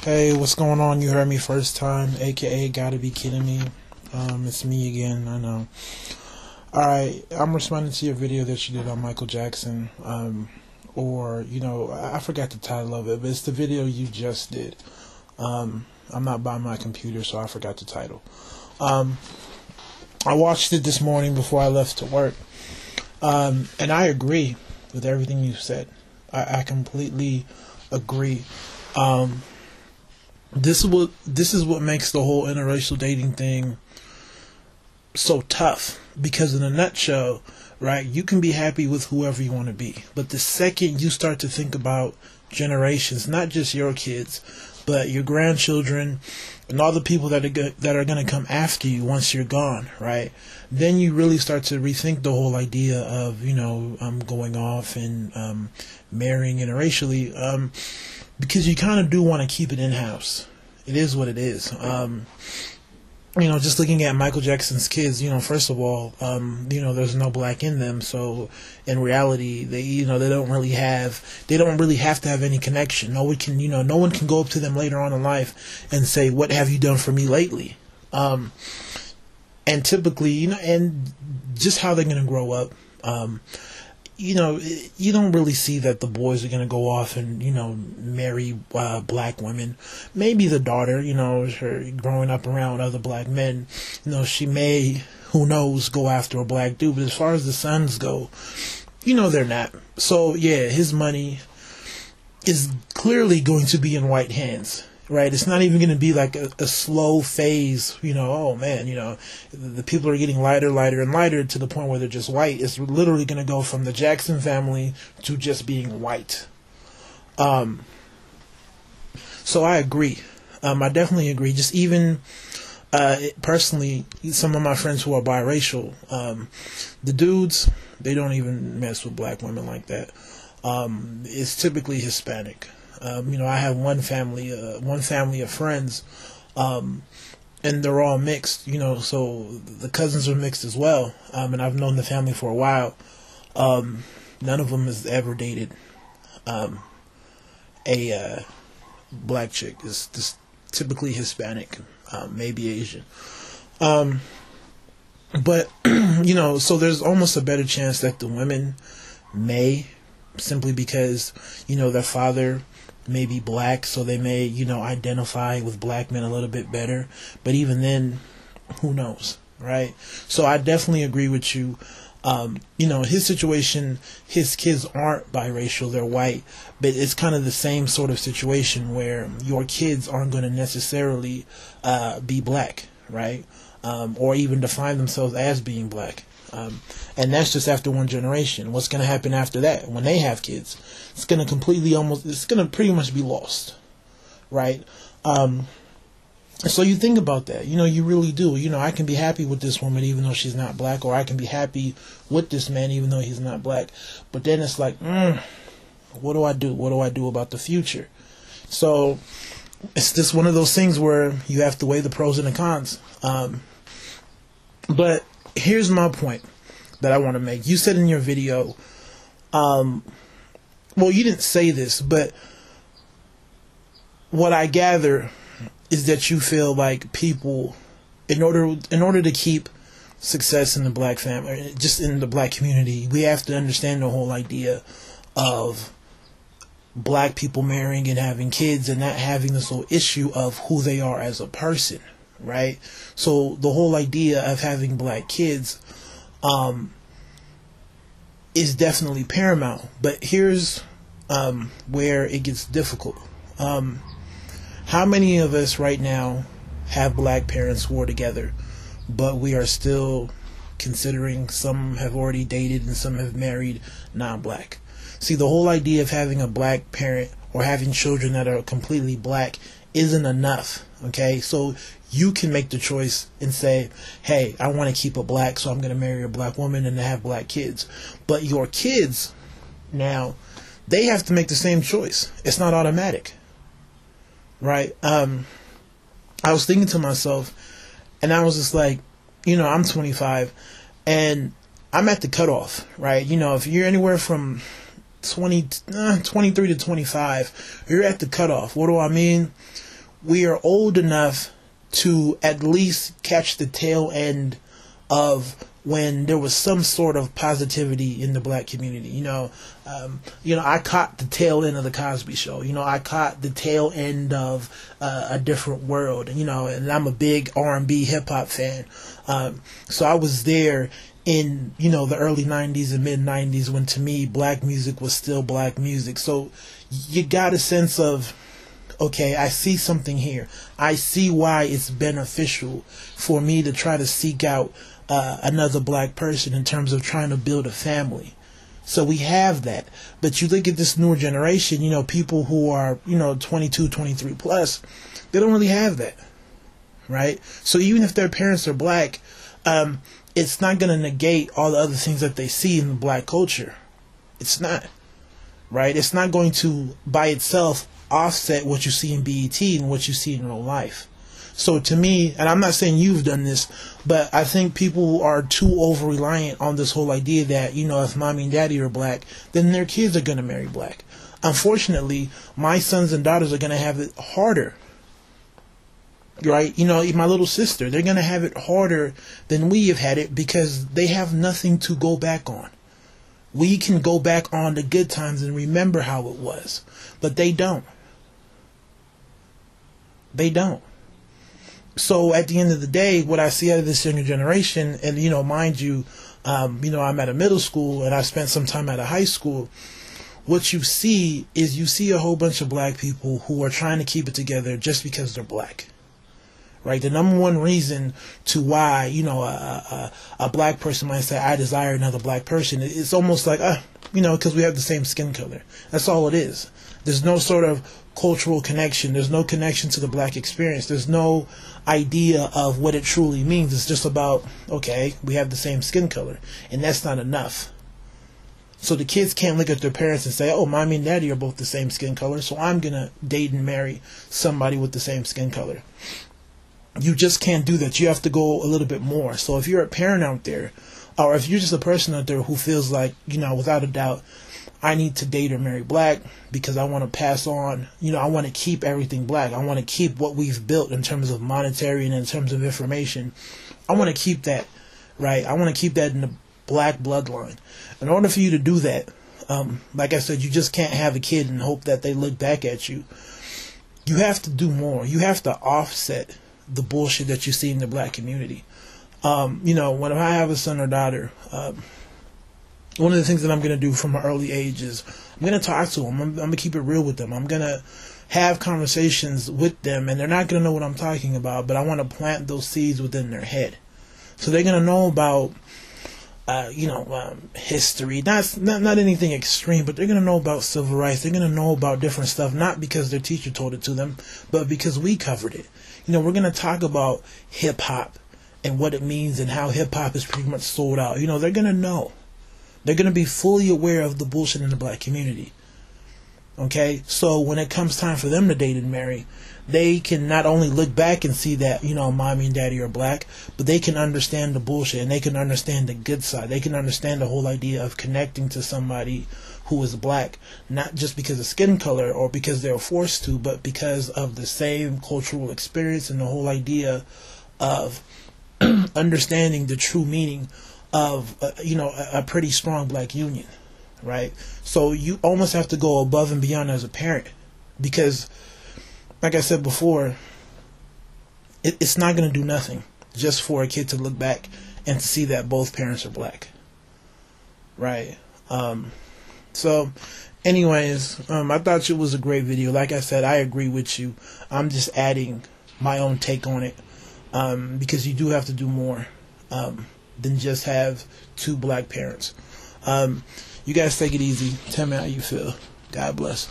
Hey, what's going on? You heard me first time, aka gotta be kidding me. It's me again, I know. Alright, I'm responding to your video that you did on Michael Jackson. I forgot the title of it, but it's the video you just did. I'm not by my computer, so I forgot the title. I watched it this morning before I left to work. And I agree with everything you said. I completely agree. This is what makes the whole interracial dating thing so tough, because in a nutshell, right, you can be happy with whoever you want to be, but the second you start to think about generations, not just your kids, but your grandchildren and all the people that are going to come after you once you're gone, right, then you really start to rethink the whole idea of going off and marrying interracially, because you kind of do want to keep it in-house. It is what it is. Just looking at Michael Jackson's kids, first of all, there's no black in them, so in reality, they don't really have to have any connection. No one can go up to them later on in life and say, "What have you done for me lately?" And typically, and just how they're going to grow up, you don't really see that the boys are going to go off and, marry black women. Maybe the daughter, her growing up around other black men, she may, who knows, go after a black dude. But as far as the sons go, they're not. So, yeah, his money is clearly going to be in white hands. Right, it's not even going to be like a slow phase, oh man, the people are getting lighter, and lighter to the point where they're just white. It's literally going to go from the Jackson family to just being white. So I agree. I definitely agree. Just even personally, some of my friends who are biracial, the dudes, they don't even mess with black women like that. It's typically Hispanic. I have one family of friends, and they're all mixed, so the cousins are mixed as well. And I've known the family for a while. None of them has ever dated a black chick. It's just typically Hispanic, maybe Asian. But, so there's almost a better chance that the women may, simply because, their father may be black, so they may, identify with black men a little bit better. But even then, who knows, right? So I definitely agree with you. His situation, his kids aren't biracial, they're white, but it's kind of the same sort of situation where your kids aren't going to necessarily be black, right? Or even define themselves as being black. And that's just after one generation. What's going to happen after that when they have kids? It's going to pretty much be lost, right? So you think about that, you really do. I can be happy with this woman even though she's not black, or I can be happy with this man even though he's not black. But then it's like, what do I do? What do I do about the future? So it's just one of those things where you have to weigh the pros and the cons. But here's my point that I want to make. You said in your video, well, you didn't say this, but what I gather is that you feel like people, in order to keep success in the black family, just in the black community, we have to understand the whole idea of black people marrying and having kids and not having this whole issue of who they are as a person, right? So the whole idea of having black kids is definitely paramount. But here's where it gets difficult. How many of us right now have black parents who are together, but we are still considering, some have already dated and some have married non-black? See, the whole idea of having a black parent or having children that are completely black isn't enough, okay? So you can make the choice and say, hey, I want to keep it black, so I'm going to marry a black woman and have black kids. But your kids, now, they have to make the same choice. It's not automatic, right? I was thinking to myself, and I was just like, I'm 25, and I'm at the cutoff, right? If you're anywhere from 23 to 25, you're at the cutoff. What do I mean? we are old enough to at least catch the tail end of when there was some sort of positivity in the black community. I caught the tail end of the Cosby Show. I caught the tail end of A Different World. And I'm a big R&B hip hop fan. So I was there in, the early 90s and mid 90s when, to me, black music was still black music. So you got a sense of, okay, I see something here. I see why it's beneficial for me to try to seek out another black person in terms of trying to build a family. So we have that. But you look at this newer generation, people who are, 22, 23 plus, they don't really have that, right? So even if their parents are black, it's not going to negate all the other things that they see in the black culture. It's not, right? It's not going to, by itself, offset what you see in BET and what you see in real life. So to me, and I'm not saying you've done this, but I think people are too over-reliant on this whole idea that, if mommy and daddy are black, then their kids are going to marry black. Unfortunately, my sons and daughters are going to have it harder. Right? My little sister, they're going to have it harder than we have had it because they have nothing to go back on. We can go back on the good times and remember how it was, but they don't. They don't. So at the end of the day, what I see out of this younger generation, and mind you, I'm at a middle school and I spent some time at a high school. What you see is a whole bunch of black people who are trying to keep it together just because they're black. Right? The number one reason to why, a black person might say, I desire another black person, it's almost like, because we have the same skin color. That's all it is. There's no sort of cultural connection. There's no connection to the black experience. There's no idea of what it truly means. It's just about, okay, we have the same skin color. And that's not enough. So the kids can't look at their parents and say, oh, mommy and daddy are both the same skin color, so I'm going to date and marry somebody with the same skin color. You just can't do that. You have to go a little bit more. So if you're a parent out there, or if you're just a person out there who feels like, without a doubt, I need to date or marry black because I want to pass on, I want to keep everything black. I want to keep what we've built in terms of monetary and in terms of information. I want to keep that, right? I want to keep that in the black bloodline. In order for you to do that, like I said, you just can't have a kid and hope that they look back at you. You have to do more. You have to offset the bullshit that you see in the black community. When I have a son or daughter, one of the things that I'm going to do from an early age is I'm going to talk to them. I'm going to keep it real with them. I'm going to have conversations with them, and they're not going to know what I'm talking about, but I want to plant those seeds within their head. So they're going to know about, history. Not anything extreme, but they're going to know about civil rights. They're going to know about different stuff, not because their teacher told it to them, but because we covered it. We're going to talk about hip-hop and what it means and how hip-hop is pretty much sold out. They're going to know. They're going to be fully aware of the bullshit in the black community. Okay? So when it comes time for them to date and marry, they can not only look back and see that, mommy and daddy are black, but they can understand the bullshit and they can understand the good side. They can understand the whole idea of connecting to somebody who is black, not just because of skin color or because they're forced to, but because of the same cultural experience and the whole idea of understanding the true meaning of, a pretty strong black union, right? So you almost have to go above and beyond as a parent because, like I said before, it's not going to do nothing just for a kid to look back and to see that both parents are black, right? So, anyways, I thought it was a great video. Like I said, I agree with you. I'm just adding my own take on it because you do have to do more than just have two black parents. You guys take it easy. Tell me how you feel. God bless.